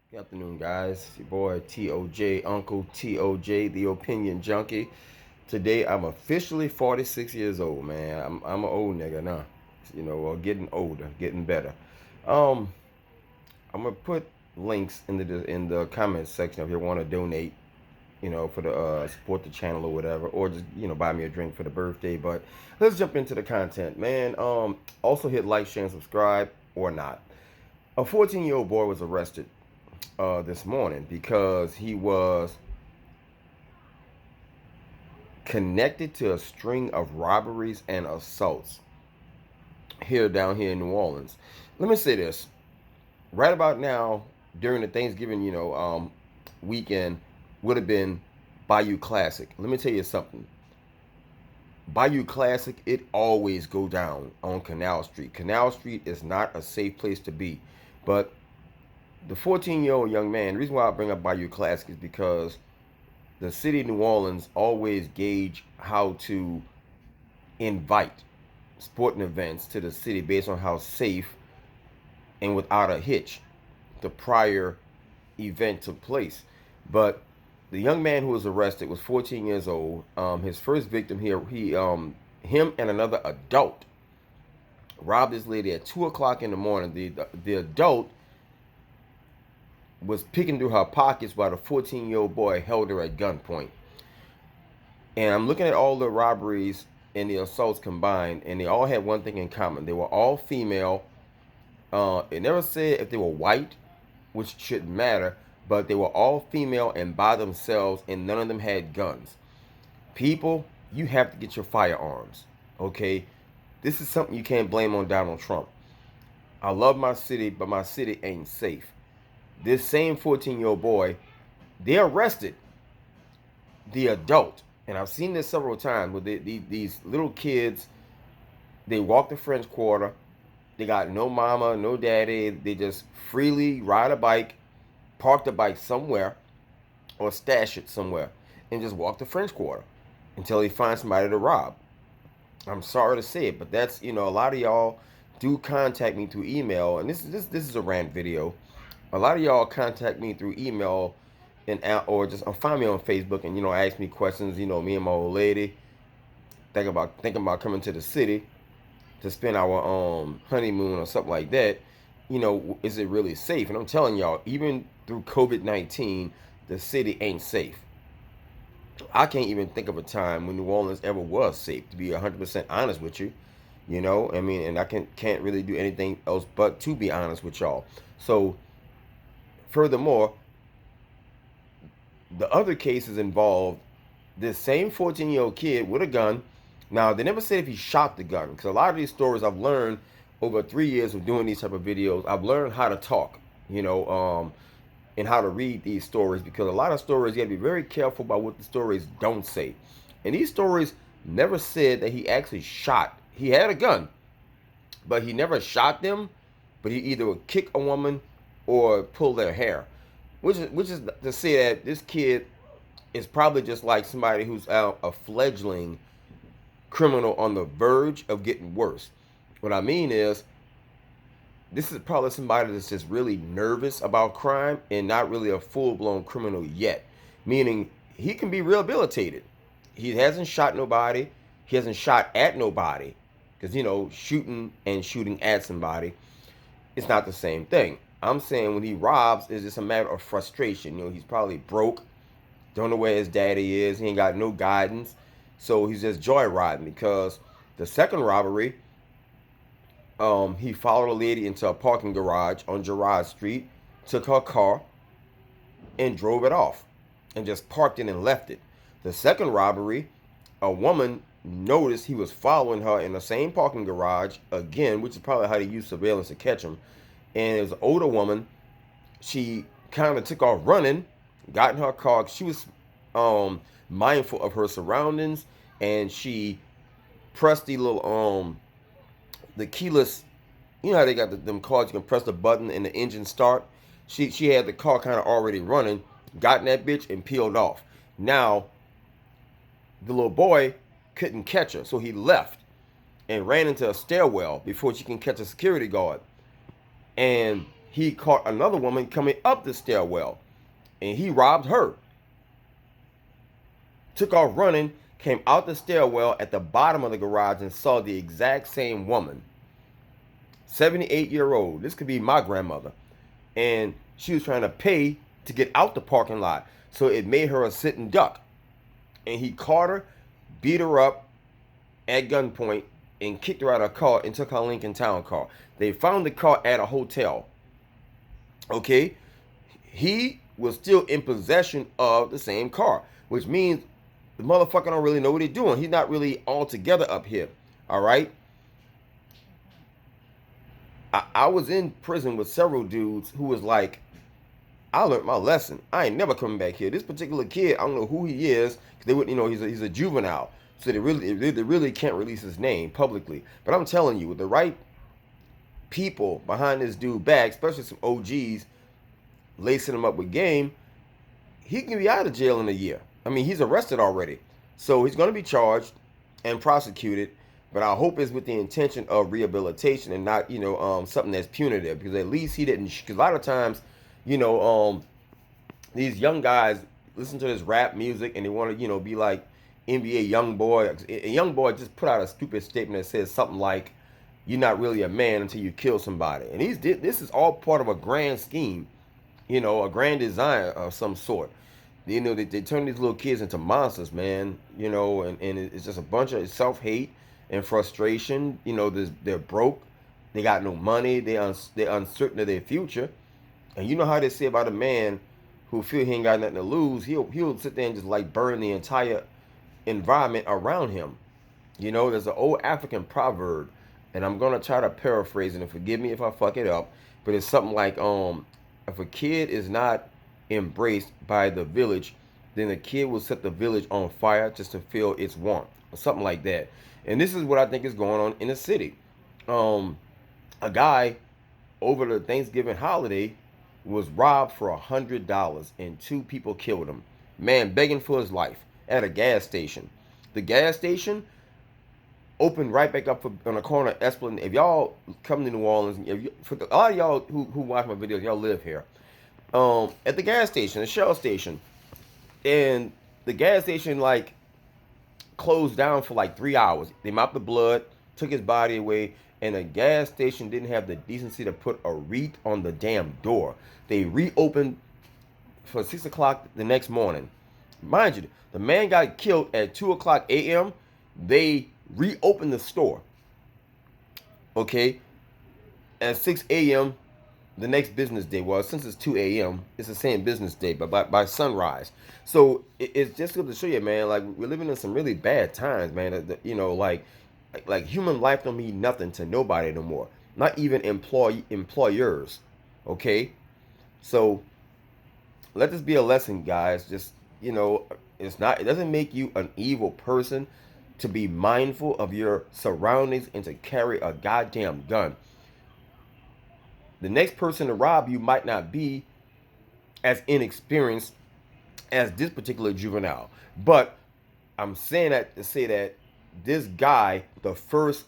Good afternoon, guys. It's your boy TOJ, Uncle TOJ, the Opinion Junkie. Today, I'm officially 46 years old, man. I'm an old nigga now. Getting older, getting better. Um, I'm gonna put links in the comments section if you want to donate. For the support the channel or whatever, or just buy me a drink for the birthday. But let's jump into the content, man. Also hit like, share, and subscribe or not. A 14-year-old boy was arrested this morning because he was connected to a string of robberies and assaults down here in New Orleans. Let me say this: right about now, during the Thanksgiving, weekend, would have been Bayou Classic. Let me tell you something. Bayou Classic, it always go down on Canal Street. Canal Street is not a safe place to be, but the 14-year-old young man. The reason why I bring up Bayou Classic is because the city of New Orleans always gauge how to invite sporting events to the city based on how safe and without a hitch the prior event took place. But the young man who was arrested was 14 years old. His first victim here, him and another adult robbed this lady at 2 o'clock in the morning. The adult was picking through her pockets while the 14-year-old boy held her at gunpoint. And I'm looking at all the robberies and the assaults combined, and they all had one thing in common. They were all female. It never said if they were white, which shouldn't matter, but they were all female and by themselves, and none of them had guns. People, you have to get your firearms, okay? This is something you can't blame on Donald Trump. I love my city, but my city ain't safe. This same 14-year-old boy, they arrested the adult. And I've seen this several times with these little kids. They walk the French Quarter. They got no mama, no daddy. They just freely ride a bike, park the bike somewhere, or stash it somewhere, and just walk the French Quarter until they find somebody to rob. I'm sorry to say it, but that's a lot of y'all do contact me through email, and this is a rant video. A lot of y'all contact me through email and or just find me on Facebook and ask me questions. Me and my old lady thinking about coming to the city to spend our honeymoon or something like that. Is it really safe? And I'm telling y'all, even through COVID-19, the city ain't safe. I can't even think of a time when New Orleans ever was safe. To be 100% honest with you, I mean, and I can't really do anything else but to be honest with y'all. So, furthermore, the other cases involved this same 14-year-old kid with a gun. Now, they never said if he shot the gun, because a lot of these stories I've learned over 3 years of doing these type of videos, I've learned how to talk, and how to read these stories, because a lot of stories, you got to be very careful about what the stories don't say. And these stories never said that he actually shot. He had a gun, but he never shot them, but he either would kick a woman or pull their hair, which is to say that this kid is probably just like somebody who's out a fledgling criminal on the verge of getting worse. What I mean is, this is probably somebody that's just really nervous about crime and not really a full-blown criminal yet. Meaning, he can be rehabilitated. He hasn't shot nobody. He hasn't shot at nobody. Because, shooting and shooting at somebody, it's not the same thing. I'm saying when he robs, it's just a matter of frustration. He's probably broke, don't know where his daddy is. He ain't got no guidance. So he's just joyriding, because the second robbery, he followed a lady into a parking garage on Girard Street, took her car, and drove it off, and just parked it and left it. The second robbery, a woman noticed he was following her in the same parking garage again, which is probably how they use surveillance to catch him. And it was an older woman. She kind of took off running, got in her car. She was mindful of her surroundings, and she pressed the keyless. You know how they got them cars, you can press the button and the engine start. She had the car kind of already running, got in that bitch and peeled off. Now the little boy couldn't catch her, so he left and ran into a stairwell before she can catch a security guard. And he caught another woman coming up the stairwell, and he robbed her. Took off running, came out the stairwell at the bottom of the garage and saw the exact same woman, 78-year-old. This could be my grandmother. And she was trying to pay to get out the parking lot. So it made her a sitting duck. And he caught her, beat her up at gunpoint, and kicked her out of her car and took her Lincoln Town car. They found the car at a hotel. Okay? He was still in possession of the same car, which means the motherfucker don't really know what he's doing. He's not really all together up here. All right? I was in prison with several dudes who was like, I learned my lesson. I ain't never coming back here. This particular kid, I don't know who he is. They would, he's a juvenile, so they really can't release his name publicly. But I'm telling you, with the right people behind this dude back, especially some OGs, lacing him up with game, he can be out of jail in a year. I mean, he's arrested already, so he's going to be charged and prosecuted. But I hope it's with the intention of rehabilitation and not, something that's punitive. Because at least he didn't. Because a lot of times, these young guys listen to this rap music and they want to, be like NBA young boy. A young boy just put out a stupid statement that says something like, "You're not really a man until you kill somebody." And this is all part of a grand scheme, a grand design of some sort. They turn these little kids into monsters, man. And it's just a bunch of self-hate and frustration. They're broke, they got no money, they're uncertain of their future. And you know how they say about a man who feel he ain't got nothing to lose, he'll sit there and just like burn the entire environment around him. There's an old African proverb, and I'm gonna try to paraphrase it, and forgive me if I fuck it up, but it's something like, if a kid is not embraced by the village, then the kid will set the village on fire just to feel its warmth, or something like that. And this is what I think is going on in the city. A guy over the Thanksgiving holiday was robbed for $100 and two people killed him. Man begging for his life at a gas station. The gas station opened right back up on the corner of Esplanade. If y'all come to New Orleans, for a lot of y'all who watch my videos, y'all live here. At the gas station, the Shell station, and the gas station like closed down for like 3 hours. They mopped the blood, took his body away, and the gas station didn't have the decency to put a wreath on the damn door. They reopened for 6 o'clock the next morning. Mind you, the man got killed at 2 o'clock a.m. They reopened the store. Okay? At 6 a.m. the next business day. Well, since it's 2 a.m., it's the same business day, but by sunrise. So it's just good to show you, man, like we're living in some really bad times, man. Like human life don't mean nothing to nobody no more. Not even employers. Okay? So let this be a lesson, guys. Just, it doesn't make you an evil person to be mindful of your surroundings and to carry a goddamn gun. The next person to rob you might not be as inexperienced as this particular juvenile. But I'm saying that to say that this guy, the first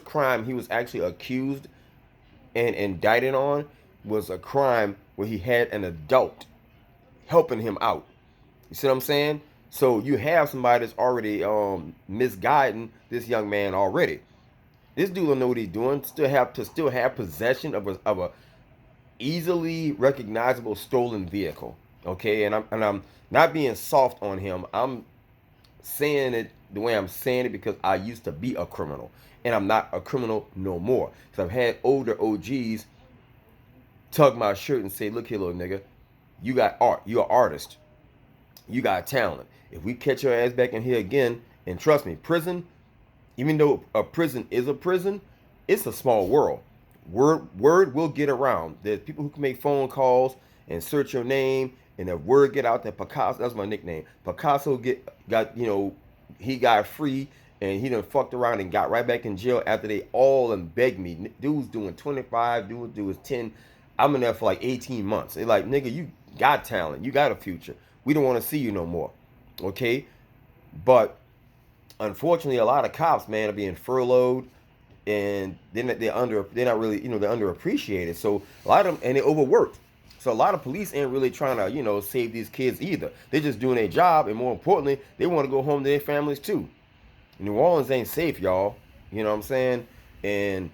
crime he was actually accused and indicted on was a crime where he had an adult helping him out. You see what I'm saying? So you have somebody that's already misguiding this young man already. This dude don't know what he's doing. Still have possession of a easily recognizable stolen vehicle. Okay, and I'm not being soft on him. I'm saying it the way I'm saying it because I used to be a criminal, and I'm not a criminal no more. So I've had older OGs tug my shirt and say, "Look here, little nigga, you got art. You're an artist. You got talent. If we catch your ass back in here again, and trust me, prison." Even though a prison is a prison, it's a small world. Word will get around. There's people who can make phone calls and search your name, and if word get out that Picasso, that's my nickname, Picasso he got free, and he done fucked around and got right back in jail after they all and begged me. Dude's doing 25, dude was 10. I'm in there for like 18 months. They're like, nigga, you got talent. You got a future. We don't want to see you no more. Okay? But unfortunately, a lot of cops, man, are being furloughed. and they're not really, they're underappreciated. So a lot of them, and they overworked. So a lot of police ain't really trying to, save these kids either. They're just doing their job, and more importantly, they want to go home to their families too. New Orleans ain't safe, y'all. You know what I'm saying? And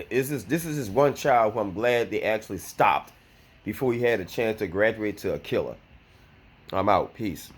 this is just one child who I'm glad they actually stopped before he had a chance to graduate to a killer. I'm out. Peace.